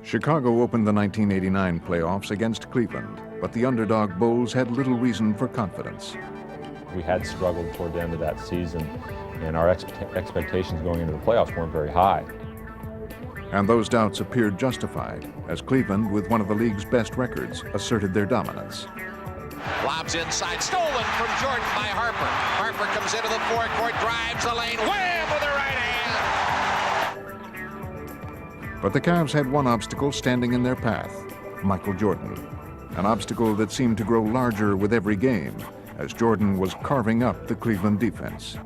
Chicago opened the 1989 playoffs against Cleveland, but the underdog Bulls had little reason for confidence. We had struggled toward the end of that season, and our expectations going into the playoffs weren't very high. And those doubts appeared justified, as Cleveland, with one of the league's best records, asserted their dominance. Lobs inside, stolen from Jordan by Harper. Harper comes into the forecourt, drives the lane, wham with the right hand. But the Cavs had one obstacle standing in their path: Michael Jordan. An obstacle that seemed to grow larger with every game, as Jordan was carving up the Cleveland defense.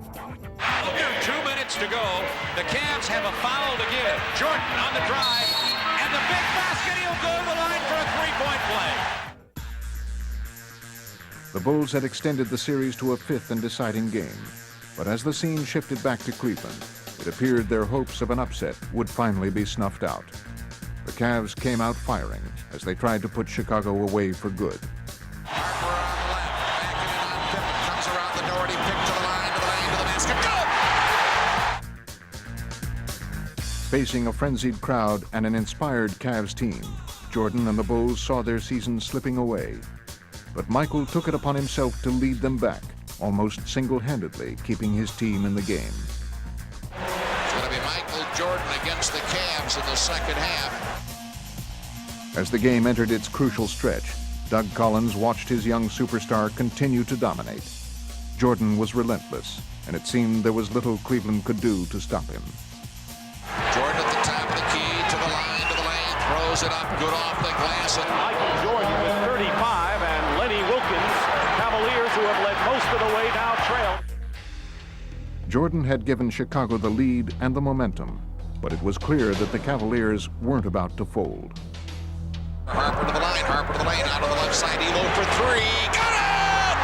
2 minutes to go. The Cavs have a foul to give. Jordan on the drive, and the big basket. He'll go to the line for a three-point play. The Bulls had extended the series to a fifth and deciding game, but as the scene shifted back to Cleveland, it appeared their hopes of an upset would finally be snuffed out. The Cavs came out firing as they tried to put Chicago away for good. Harper on the left, backing it on Pippen, comes around the Doherty, pick to the line, to the basket, go! Facing a frenzied crowd and an inspired Cavs team, Jordan and the Bulls saw their season slipping away. But Michael took it upon himself to lead them back, almost single-handedly keeping his team in the game. It's going to be Michael Jordan against the Cavs in the second half. As the game entered its crucial stretch, Doug Collins watched his young superstar continue to dominate. Jordan was relentless, and it seemed there was little Cleveland could do to stop him. Jordan at the top of the key, to the line, throws it up, good off the glass. And Michael Jordan with 35, and Lenny Wilkins, Cavaliers, who have led most of the way, now trail. Jordan had given Chicago the lead and the momentum, but it was clear that the Cavaliers weren't about to fold. Harper to the line, Harper to the lane, out on the left side, Elo for three, got it!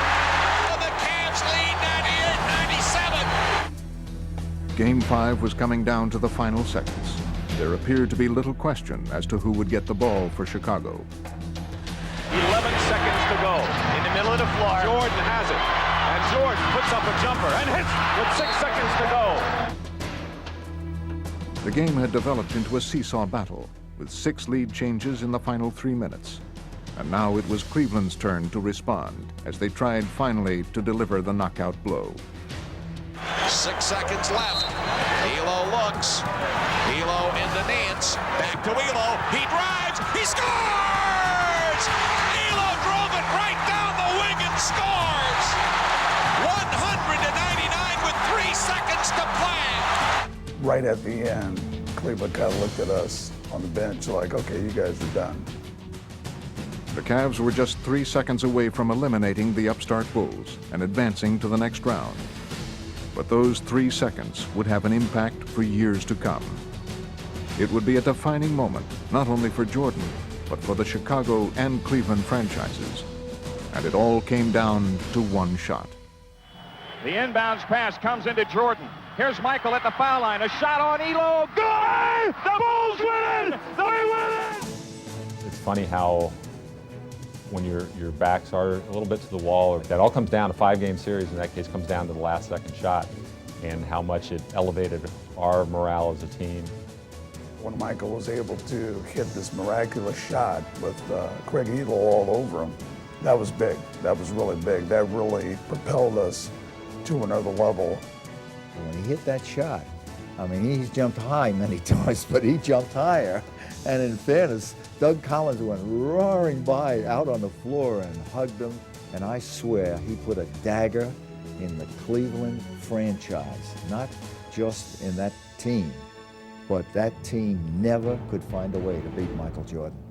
And the Cavs lead 98-97. Game 5 was coming down to the final seconds. There appeared to be little question as to who would get the ball for Chicago. 11 seconds to go. In the middle of the floor, Jordan has it. And Jordan puts up a jumper and hits with 6 seconds to go. The game had developed into a seesaw battle, with 6 lead changes in the final 3 minutes. And now it was Cleveland's turn to respond, as they tried finally to deliver the knockout blow. 6 seconds left. Elo looks. Elo into Nance. Back to Elo. He drives. He scores! Elo drove it right down the wing and scores! 100-99 with 3 seconds to play. Right at the end, Cleveland kind of looked at us on the bench like, okay, you guys are done. The Cavs were just 3 seconds away from eliminating the upstart Bulls and advancing to the next round. But those 3 seconds would have an impact for years to come. It would be a defining moment, not only for Jordan, but for the Chicago and Cleveland franchises. And it all came down to one shot. The inbounds pass comes into Jordan. Here's Michael at the foul line. A shot on Elo. Good! The Bulls win it! They win it! It's funny how when your backs are a little bit to the wall, that all comes down to a 5-game series. In that case, comes down to the last second shot and how much it elevated our morale as a team. When Michael was able to hit this miraculous shot with Craig Elo all over him, that was big. That was really big. That really propelled us to another level. When he hit that shot, I mean, he's jumped high many times, but he jumped higher. And in fairness, Doug Collins went roaring by out on the floor and hugged him. And I swear he put a dagger in the Cleveland franchise, not just in that team, but that team never could find a way to beat Michael Jordan.